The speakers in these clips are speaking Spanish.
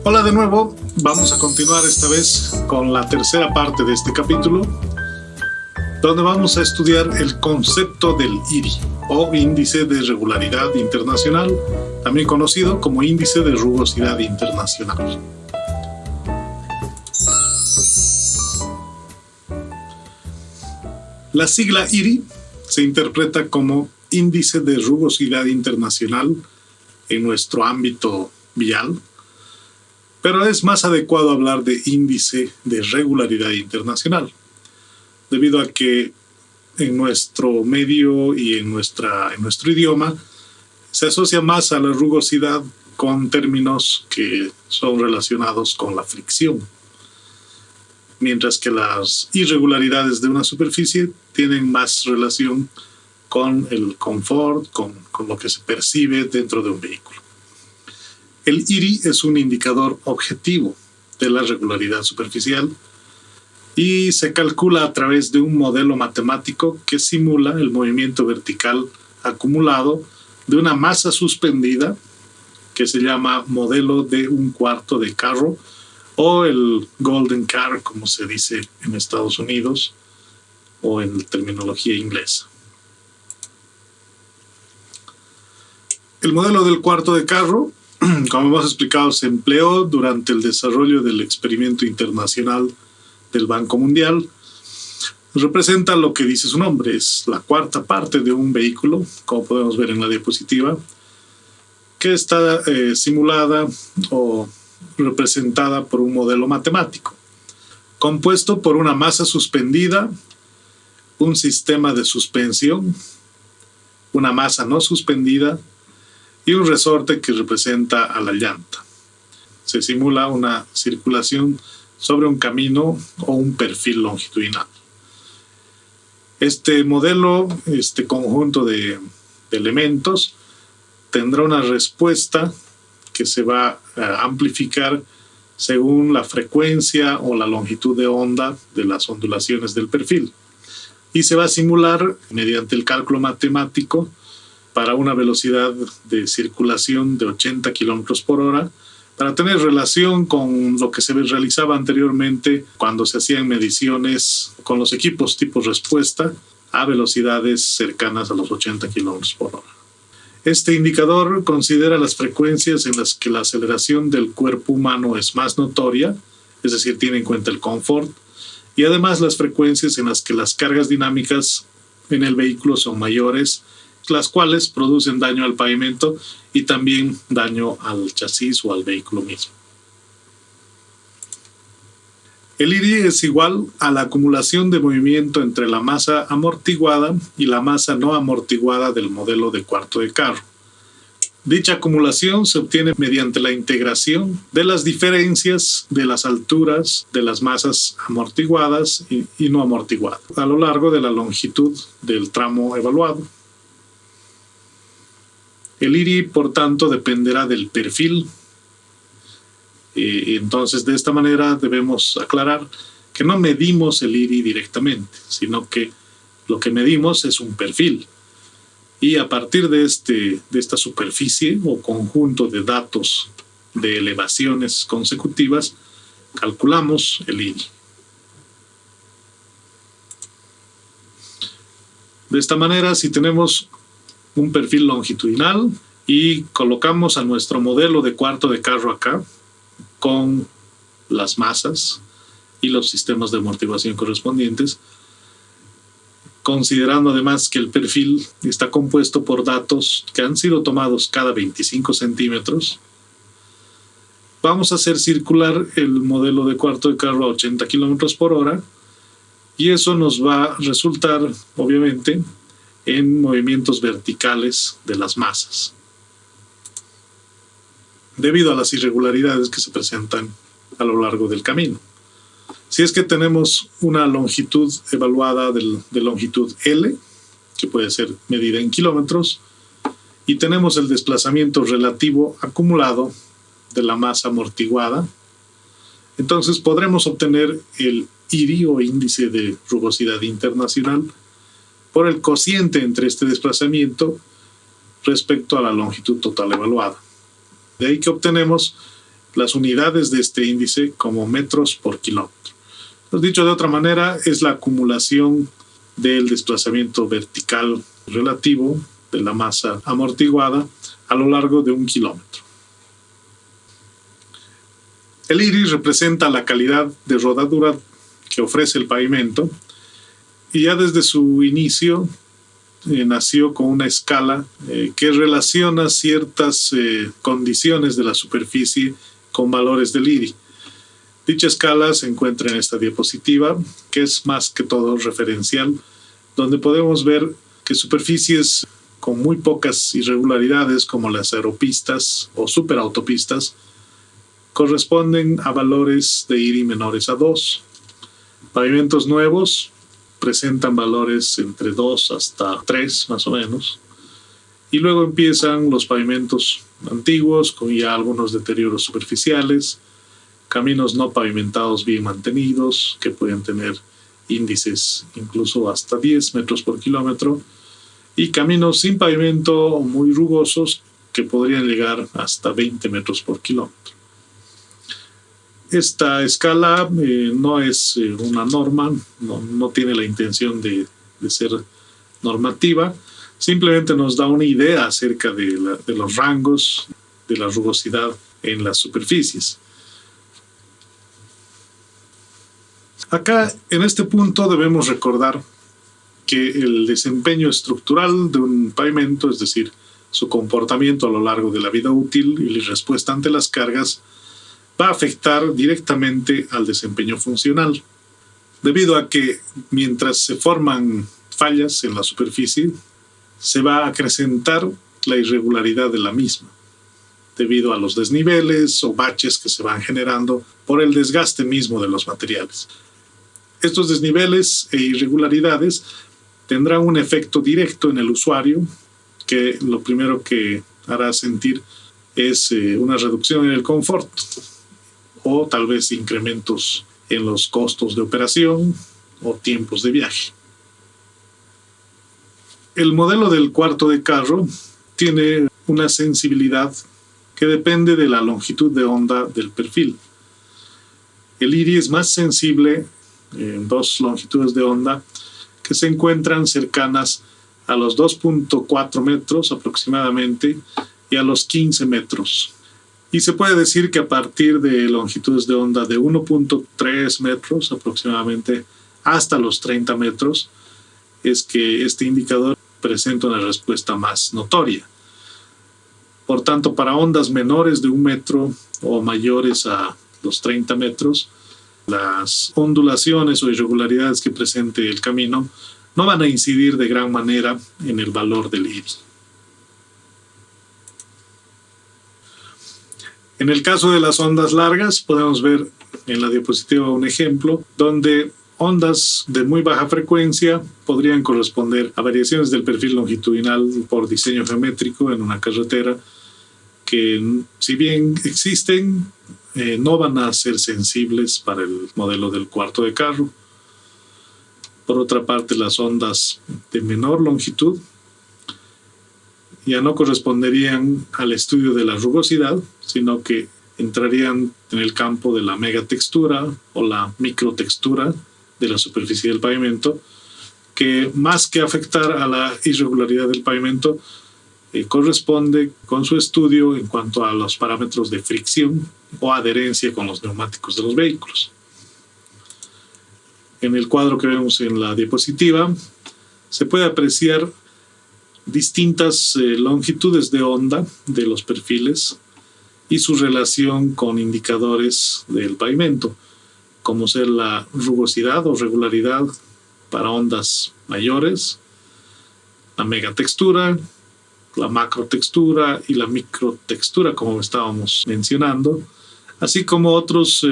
Hola de nuevo, vamos a continuar esta vez con la tercera parte de este capítulo, donde vamos a estudiar el concepto del IRI, o Índice de Regularidad Internacional, también conocido como Índice de Rugosidad Internacional. La sigla IRI se interpreta como Índice de Rugosidad Internacional en nuestro ámbito vial, pero es más adecuado hablar de índice de regularidad internacional, debido a que en nuestro medio y en nuestro idioma se asocia más a la rugosidad con términos que son relacionados con la fricción, mientras que las irregularidades de una superficie tienen más relación con el confort, con lo que se percibe dentro de un vehículo. El IRI es un indicador objetivo de la regularidad superficial y se calcula a través de un modelo matemático que simula el movimiento vertical acumulado de una masa suspendida que se llama modelo de un cuarto de carro o el Golden Car, como se dice en Estados Unidos o en terminología inglesa. El modelo del cuarto de carro, como hemos explicado, se empleó durante el desarrollo del experimento internacional del Banco Mundial. Representa lo que dice su nombre, es la cuarta parte de un vehículo, como podemos ver en la diapositiva, que está simulada o representada por un modelo matemático, compuesto por una masa suspendida, un sistema de suspensión, una masa no suspendida, y un resorte que representa a la llanta. Se simula una circulación sobre un camino o un perfil longitudinal. Este modelo, este conjunto de elementos, tendrá una respuesta que se va a amplificar según la frecuencia o la longitud de onda de las ondulaciones del perfil. Y se va a simular mediante el cálculo matemático para una velocidad de circulación de 80 kilómetros por hora, para tener relación con lo que se realizaba anteriormente cuando se hacían mediciones con los equipos tipo respuesta a velocidades cercanas a los 80 kilómetros por hora. Este indicador considera las frecuencias en las que la aceleración del cuerpo humano es más notoria, es decir, tiene en cuenta el confort, y además las frecuencias en las que las cargas dinámicas en el vehículo son mayores, las cuales producen daño al pavimento y también daño al chasis o al vehículo mismo. El IRI es igual a la acumulación de movimiento entre la masa amortiguada y la masa no amortiguada del modelo de cuarto de carro. Dicha acumulación se obtiene mediante la integración de las diferencias de las alturas de las masas amortiguadas y no amortiguadas a lo largo de la longitud del tramo evaluado. El IRI, por tanto, dependerá del perfil. Entonces, de esta manera debemos aclarar que no medimos el IRI directamente, sino que lo que medimos es un perfil. Y a partir de esta superficie o conjunto de datos de elevaciones consecutivas, calculamos el IRI. De esta manera, si tenemos un perfil longitudinal y colocamos a nuestro modelo de cuarto de carro acá con las masas y los sistemas de amortiguación correspondientes, considerando además que el perfil está compuesto por datos que han sido tomados cada 25 centímetros, vamos a hacer circular el modelo de cuarto de carro a 80 kilómetros por hora y eso nos va a resultar, obviamente, en movimientos verticales de las masas, debido a las irregularidades que se presentan a lo largo del camino. Si es que tenemos una longitud evaluada de longitud L, que puede ser medida en kilómetros, y tenemos el desplazamiento relativo acumulado de la masa amortiguada, entonces podremos obtener el IRI o índice de rugosidad internacional por el cociente entre este desplazamiento respecto a la longitud total evaluada. De ahí que obtenemos las unidades de este índice como metros por kilómetro. Entonces, dicho de otra manera, es la acumulación del desplazamiento vertical relativo de la masa amortiguada a lo largo de 1 kilómetro. El IRI representa la calidad de rodadura que ofrece el pavimento y ya desde su inicio nació con una escala que relaciona ciertas condiciones de la superficie con valores del IRI. Dicha escala se encuentra en esta diapositiva, que es más que todo referencial, donde podemos ver que superficies con muy pocas irregularidades, como las aeropistas o superautopistas, corresponden a valores de IRI menores a 2. Pavimentos nuevos presentan valores entre 2 hasta 3 más o menos. Y luego empiezan los pavimentos antiguos con ya algunos deterioros superficiales, caminos no pavimentados bien mantenidos que pueden tener índices incluso hasta 10 metros por kilómetro y caminos sin pavimento muy rugosos que podrían llegar hasta 20 metros por kilómetro. Esta escala no es una norma, no tiene la intención de ser normativa, simplemente nos da una idea acerca de los rangos de la rugosidad en las superficies. Acá, en este punto, debemos recordar que el desempeño estructural de un pavimento, es decir, su comportamiento a lo largo de la vida útil y la respuesta ante las cargas, va a afectar directamente al desempeño funcional, debido a que mientras se forman fallas en la superficie, se va a acrecentar la irregularidad de la misma, debido a los desniveles o baches que se van generando por el desgaste mismo de los materiales. Estos desniveles e irregularidades tendrán un efecto directo en el usuario, que lo primero que hará sentir es una reducción en el confort o tal vez incrementos en los costos de operación o tiempos de viaje. El modelo del cuarto de carro tiene una sensibilidad que depende de la longitud de onda del perfil. El IRI es más sensible en 2 longitudes de onda que se encuentran cercanas a los 2.4 metros aproximadamente y a los 15 metros. Y se puede decir que a partir de longitudes de onda de 1.3 metros aproximadamente hasta los 30 metros es que este indicador presenta una respuesta más notoria. Por tanto, para ondas menores de 1 metro o mayores a los 30 metros, las ondulaciones o irregularidades que presente el camino no van a incidir de gran manera en el valor del IRI. En el caso de las ondas largas, podemos ver en la diapositiva un ejemplo donde ondas de muy baja frecuencia podrían corresponder a variaciones del perfil longitudinal por diseño geométrico en una carretera que, si bien existen, no van a ser sensibles para el modelo del cuarto de carro. Por otra parte, las ondas de menor longitud ya no corresponderían al estudio de la rugosidad, sino que entrarían en el campo de la megatextura o la microtextura de la superficie del pavimento, que más que afectar a la irregularidad del pavimento, corresponde con su estudio en cuanto a los parámetros de fricción o adherencia con los neumáticos de los vehículos. En el cuadro que vemos en la diapositiva se puede apreciar distintas longitudes de onda de los perfiles y su relación con indicadores del pavimento, como ser la rugosidad o regularidad para ondas mayores, la megatextura, la macrotextura y la microtextura, como estábamos mencionando, así como otros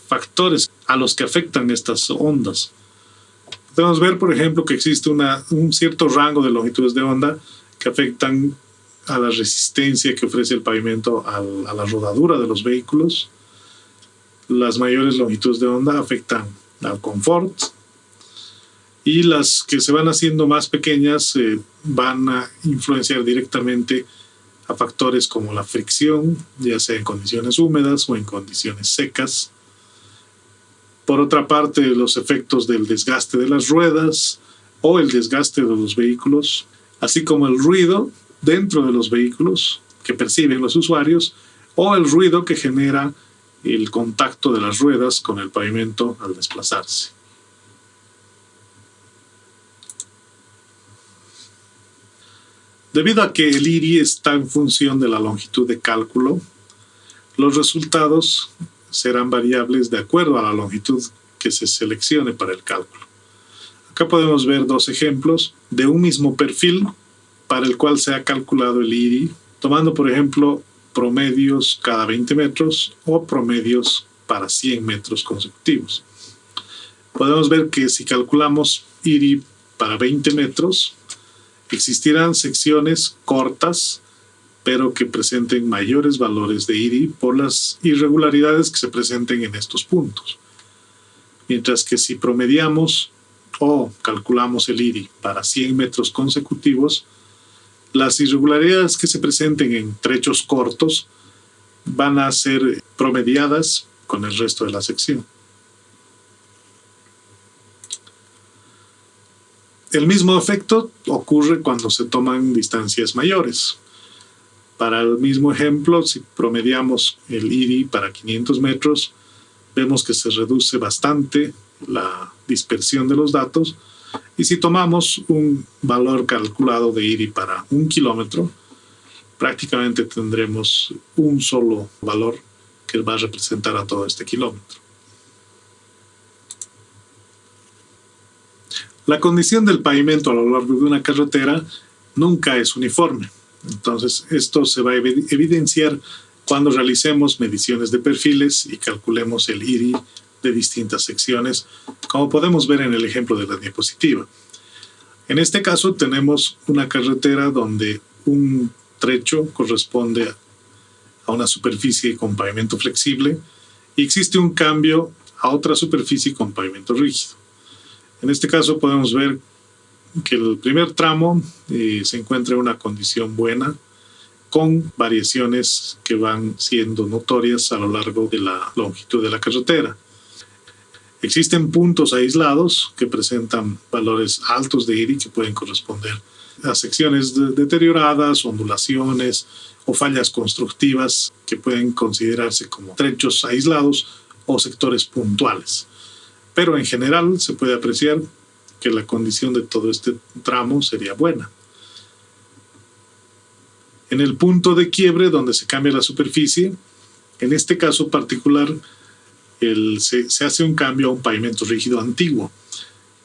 factores a los que afectan estas ondas. Podemos ver, por ejemplo, que existe un cierto rango de longitudes de onda que afectan a la resistencia que ofrece el pavimento a la rodadura de los vehículos. Las mayores longitudes de onda afectan al confort y las que se van haciendo más pequeñas van a influenciar directamente a factores como la fricción, ya sea en condiciones húmedas o en condiciones secas. Por otra parte, los efectos del desgaste de las ruedas o el desgaste de los vehículos, así como el ruido dentro de los vehículos que perciben los usuarios o el ruido que genera el contacto de las ruedas con el pavimento al desplazarse. Debido a que el IRI está en función de la longitud de cálculo, los resultados serán variables de acuerdo a la longitud que se seleccione para el cálculo. Acá podemos ver dos ejemplos de un mismo perfil para el cual se ha calculado el IRI, tomando por ejemplo promedios cada 20 metros o promedios para 100 metros consecutivos. Podemos ver que si calculamos IRI para 20 metros, existirán secciones cortas, pero que presenten mayores valores de IRI por las irregularidades que se presenten en estos puntos. Mientras que si promediamos o calculamos el IRI para 100 metros consecutivos, las irregularidades que se presenten en trechos cortos van a ser promediadas con el resto de la sección. El mismo efecto ocurre cuando se toman distancias mayores. Para el mismo ejemplo, si promediamos el IRI para 500 metros, vemos que se reduce bastante la dispersión de los datos. Y si tomamos un valor calculado de IRI para 1 kilómetro, prácticamente tendremos un solo valor que va a representar a todo este kilómetro. La condición del pavimento a lo largo de una carretera nunca es uniforme. Entonces, esto se va a evidenciar cuando realicemos mediciones de perfiles y calculemos el IRI de distintas secciones, como podemos ver en el ejemplo de la diapositiva. En este caso tenemos una carretera donde un trecho corresponde a una superficie con pavimento flexible y existe un cambio a otra superficie con pavimento rígido. En este caso podemos ver que el primer tramo se encuentra en una condición buena, con variaciones que van siendo notorias a lo largo de la longitud de la carretera. Existen puntos aislados que presentan valores altos de IRI que pueden corresponder a secciones deterioradas, ondulaciones o fallas constructivas que pueden considerarse como trechos aislados o sectores puntuales. Pero en general se puede apreciar que la condición de todo este tramo sería buena. En el punto de quiebre donde se cambia la superficie, en este caso particular, se hace un cambio a un pavimento rígido antiguo,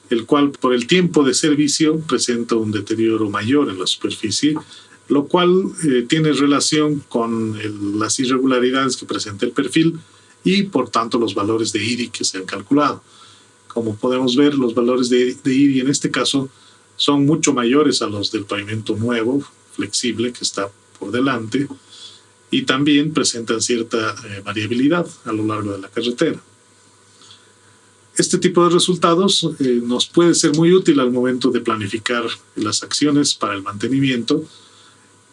el cual por el tiempo de servicio presenta un deterioro mayor en la superficie, lo cual tiene relación con las irregularidades que presenta el perfil y por tanto los valores de IRI que se han calculado. Como podemos ver, los valores de IRI en este caso son mucho mayores a los del pavimento nuevo, flexible, que está por delante, y también presentan cierta variabilidad a lo largo de la carretera. Este tipo de resultados nos puede ser muy útil al momento de planificar las acciones para el mantenimiento,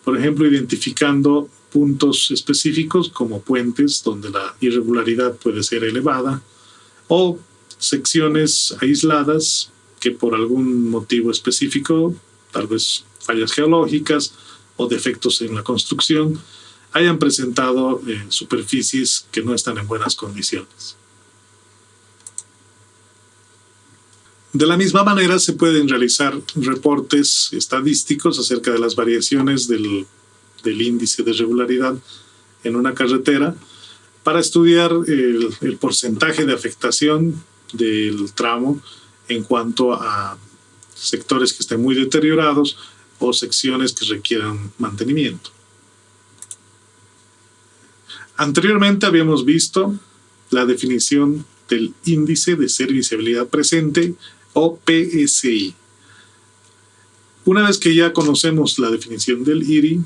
por ejemplo, identificando puntos específicos como puentes donde la irregularidad puede ser elevada o secciones aisladas que por algún motivo específico, tal vez fallas geológicas o defectos en la construcción, hayan presentado superficies que no están en buenas condiciones. De la misma manera, se pueden realizar reportes estadísticos acerca de las variaciones del índice de regularidad en una carretera para estudiar el porcentaje de afectación del tramo en cuanto a sectores que estén muy deteriorados o secciones que requieran mantenimiento. Anteriormente habíamos visto la definición del índice de serviciabilidad presente o PSI. Una vez que ya conocemos la definición del IRI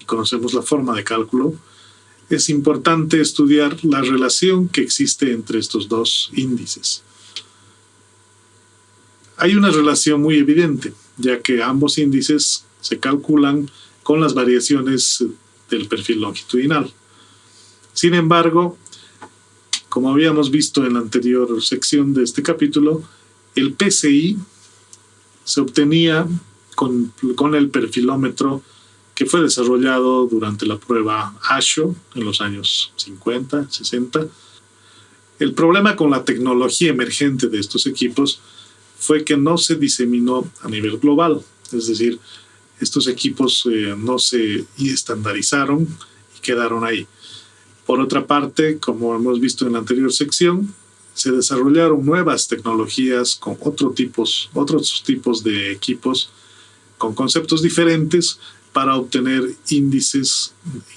y conocemos la forma de cálculo, es importante estudiar la relación que existe entre estos dos índices. Hay una relación muy evidente, ya que ambos índices se calculan con las variaciones del perfil longitudinal. Sin embargo, como habíamos visto en la anterior sección de este capítulo, el PCI se obtenía con el perfilómetro que fue desarrollado durante la prueba ASHO en los años 50, 60. El problema con la tecnología emergente de estos equipos fue que no se diseminó a nivel global, es decir, estos equipos no se estandarizaron y quedaron ahí. Por otra parte, como hemos visto en la anterior sección, se desarrollaron nuevas tecnologías con otros tipos de equipos con conceptos diferentes para obtener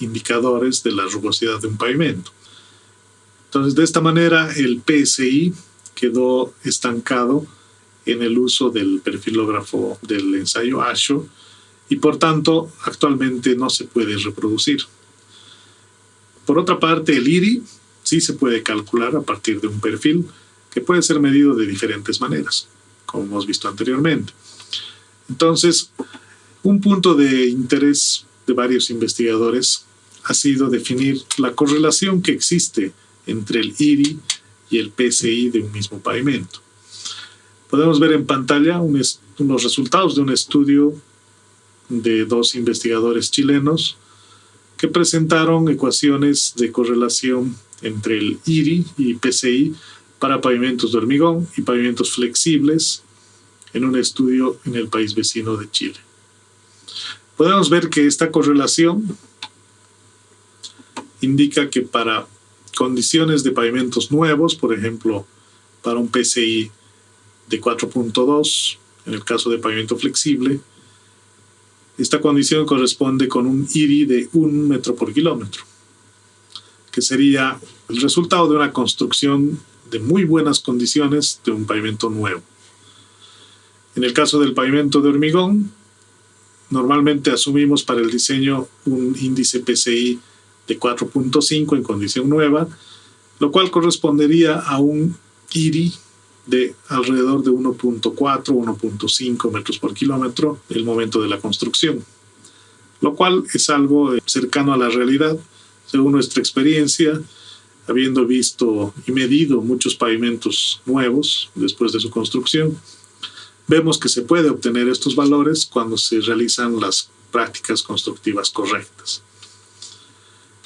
indicadores de la rugosidad de un pavimento. Entonces, de esta manera, el PSI quedó estancado en el uso del perfilógrafo del ensayo ASHO y, por tanto, actualmente no se puede reproducir. Por otra parte, el IRI sí se puede calcular a partir de un perfil que puede ser medido de diferentes maneras, como hemos visto anteriormente. Entonces, un punto de interés de varios investigadores ha sido definir la correlación que existe entre el IRI y el PSI de un mismo pavimento. Podemos ver en pantalla unos resultados de un estudio de dos investigadores chilenos que presentaron ecuaciones de correlación entre el IRI y PSI para pavimentos de hormigón y pavimentos flexibles en un estudio en el país vecino de Chile. Podemos ver que esta correlación indica que para condiciones de pavimentos nuevos, por ejemplo, para un PSI de 4.2, en el caso de pavimento flexible, esta condición corresponde con un IRI de 1 metro por kilómetro, que sería el resultado de una construcción de muy buenas condiciones de un pavimento nuevo. En el caso del pavimento de hormigón, normalmente asumimos para el diseño un índice PSI de 4.5 en condición nueva, lo cual correspondería a un IRI de alrededor de 1.4, 1.5 metros por kilómetro el momento de la construcción, lo cual es algo cercano a la realidad, según nuestra experiencia, habiendo visto y medido muchos pavimentos nuevos después de su construcción. Vemos que se puede obtener estos valores cuando se realizan las prácticas constructivas correctas.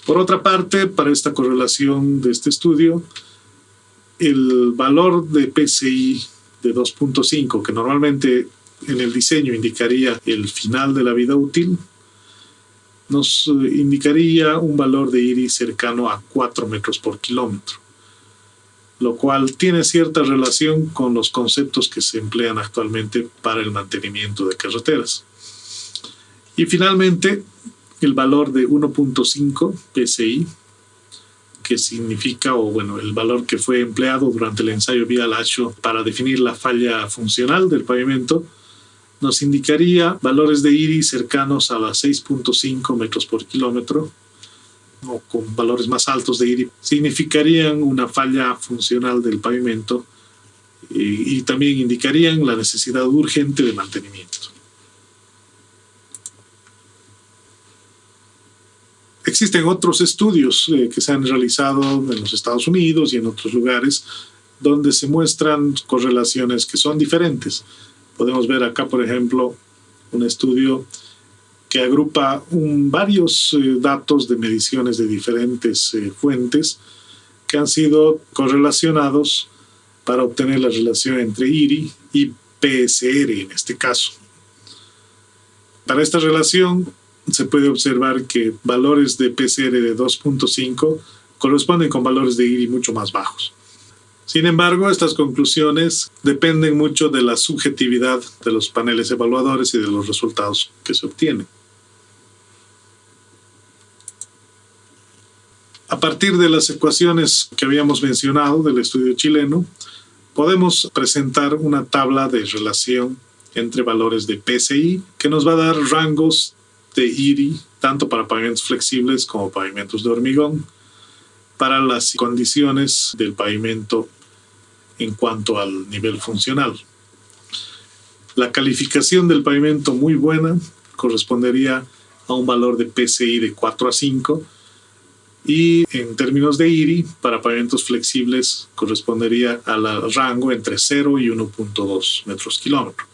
Por otra parte, para esta correlación de este estudio, el valor de PSI de 2.5, que normalmente en el diseño indicaría el final de la vida útil, nos indicaría un valor de IRI cercano a 4 metros por kilómetro, lo cual tiene cierta relación con los conceptos que se emplean actualmente para el mantenimiento de carreteras. Y finalmente, el valor de 1.5 PSI, que significa, el valor que fue empleado durante el ensayo vial ASHO para definir la falla funcional del pavimento, nos indicaría valores de IRI cercanos a las 6.5 metros por kilómetro, o con valores más altos de IRI, significarían una falla funcional del pavimento y también indicarían la necesidad urgente de mantenimiento. Existen otros estudios que se han realizado en los Estados Unidos y en otros lugares donde se muestran correlaciones que son diferentes. Podemos ver acá, por ejemplo, un estudio que agrupa varios datos de mediciones de diferentes fuentes que han sido correlacionados para obtener la relación entre IRI y PSR en este caso. Para esta relación se puede observar que valores de PSR de 2.5 corresponden con valores de IRI mucho más bajos. Sin embargo, estas conclusiones dependen mucho de la subjetividad de los paneles evaluadores y de los resultados que se obtienen. A partir de las ecuaciones que habíamos mencionado del estudio chileno, podemos presentar una tabla de relación entre valores de PSI que nos va a dar rangos de IRI, tanto para pavimentos flexibles como pavimentos de hormigón, para las condiciones del pavimento en cuanto al nivel funcional. La calificación del pavimento muy buena correspondería a un valor de PCI de 4 a 5. Y en términos de IRI, para pavimentos flexibles correspondería al rango entre 0 y 1.2 metros kilómetro.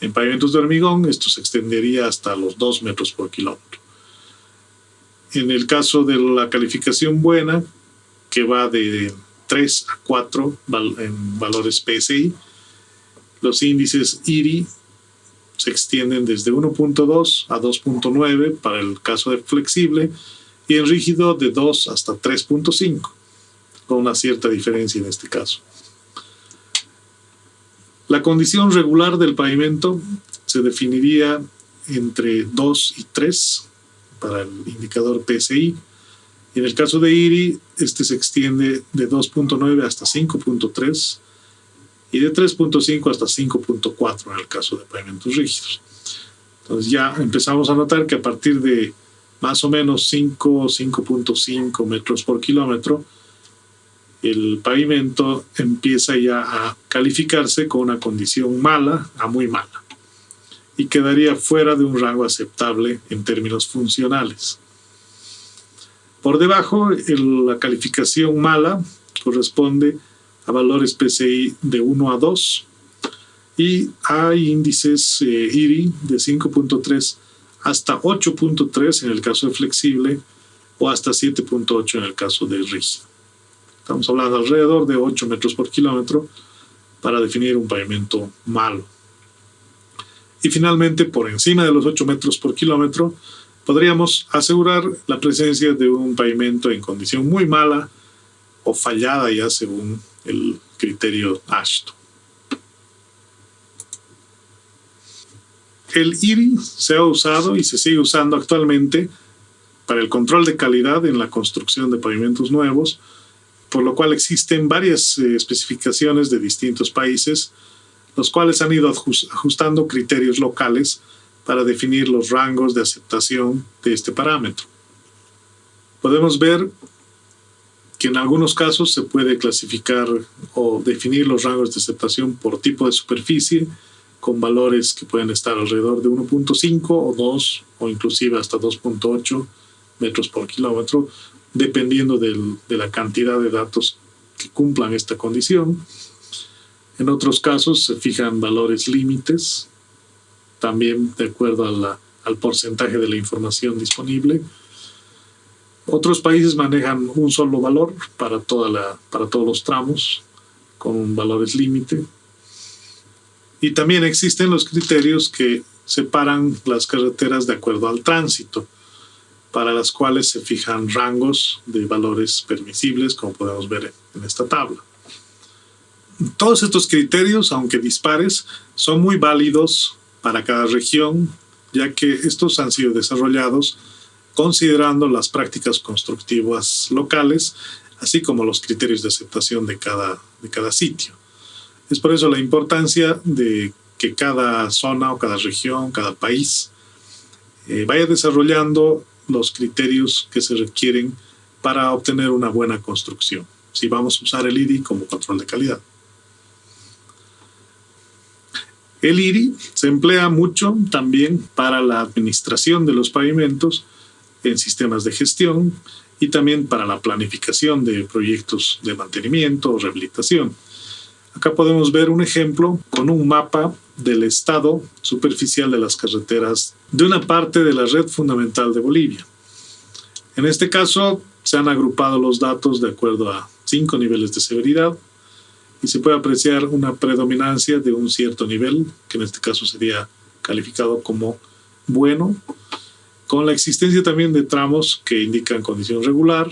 En pavimentos de hormigón, esto se extendería hasta los 2 metros por kilómetro. En el caso de la calificación buena, que va de 3 a 4 en valores PSI, los índices IRI se extienden desde 1.2 a 2.9 para el caso de flexible, y en rígido de 2 hasta 3.5, con una cierta diferencia en este caso. La condición regular del pavimento se definiría entre 2 y 3 para el indicador PSI. Y en el caso de IRI, este se extiende de 2.9 hasta 5.3 y de 3.5 hasta 5.4 en el caso de pavimentos rígidos. Entonces ya empezamos a notar que a partir de más o menos 5.5 metros por kilómetro, el pavimento empieza ya a calificarse con una condición mala a muy mala y quedaría fuera de un rango aceptable en términos funcionales. Por debajo, la calificación mala corresponde a valores PSI de 1 a 2 y hay índices IRI de 5.3 hasta 8.3 en el caso de flexible o hasta 7.8 en el caso de rígido. Estamos hablando alrededor de 8 metros por kilómetro para definir un pavimento malo. Y finalmente, por encima de los 8 metros por kilómetro, podríamos asegurar la presencia de un pavimento en condición muy mala o fallada ya según el criterio AASHTO. El IRI se ha usado y se sigue usando actualmente para el control de calidad en la construcción de pavimentos nuevos, por lo cual existen varias especificaciones de distintos países, los cuales han ido ajustando criterios locales para definir los rangos de aceptación de este parámetro. Podemos ver que en algunos casos se puede clasificar o definir los rangos de aceptación por tipo de superficie, con valores que pueden estar alrededor de 1.5 o 2 o inclusive hasta 2.8 metros por kilómetro, dependiendo de la cantidad de datos que cumplan esta condición. En otros casos se fijan valores límites, también de acuerdo al porcentaje de la información disponible. Otros países manejan un solo valor para todos los tramos, con valores límite. Y también existen los criterios que separan las carreteras de acuerdo al tránsito, para las cuales se fijan rangos de valores permisibles, como podemos ver en esta tabla. Todos estos criterios, aunque dispares, son muy válidos para cada región, ya que estos han sido desarrollados considerando las prácticas constructivas locales, así como los criterios de aceptación de cada sitio. Es por eso la importancia de que cada zona o cada región, cada país, vaya desarrollando los criterios que se requieren para obtener una buena construcción, si vamos a usar el IRI como control de calidad. El IRI se emplea mucho también para la administración de los pavimentos en sistemas de gestión y también para la planificación de proyectos de mantenimiento o rehabilitación. Acá podemos ver un ejemplo con un mapa del estado superficial de las carreteras de una parte de la red fundamental de Bolivia. En este caso se han agrupado los datos de acuerdo a 5 niveles de severidad y se puede apreciar una predominancia de un cierto nivel, que en este caso sería calificado como bueno, con la existencia también de tramos que indican condición regular,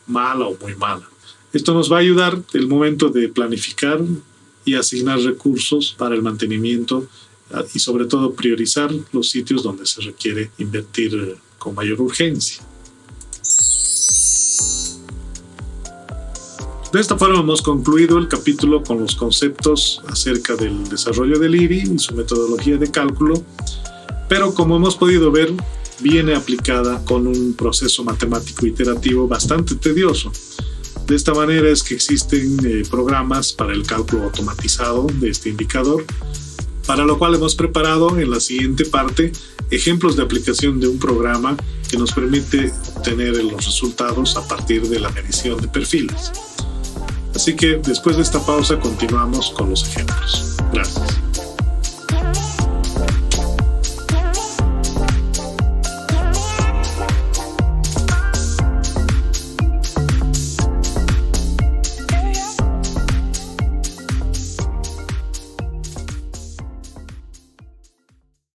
mala o muy mala. Esto nos va a ayudar el momento de planificar y asignar recursos para el mantenimiento y sobre todo priorizar los sitios donde se requiere invertir con mayor urgencia. De esta forma hemos concluido el capítulo con los conceptos acerca del desarrollo del IRI y su metodología de cálculo, pero como hemos podido ver, viene aplicada con un proceso matemático iterativo bastante tedioso. De esta manera es que existen programas para el cálculo automatizado de este indicador, para lo cual hemos preparado en la siguiente parte ejemplos de aplicación de un programa que nos permite obtener los resultados a partir de la medición de perfiles. Así que después de esta pausa continuamos con los ejemplos. Gracias.